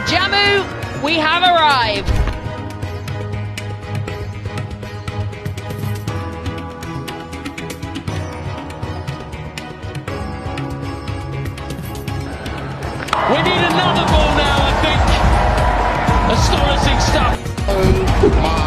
Jammu, we have arrived. We need another ball now, I think. Astonishing stuff. Oh my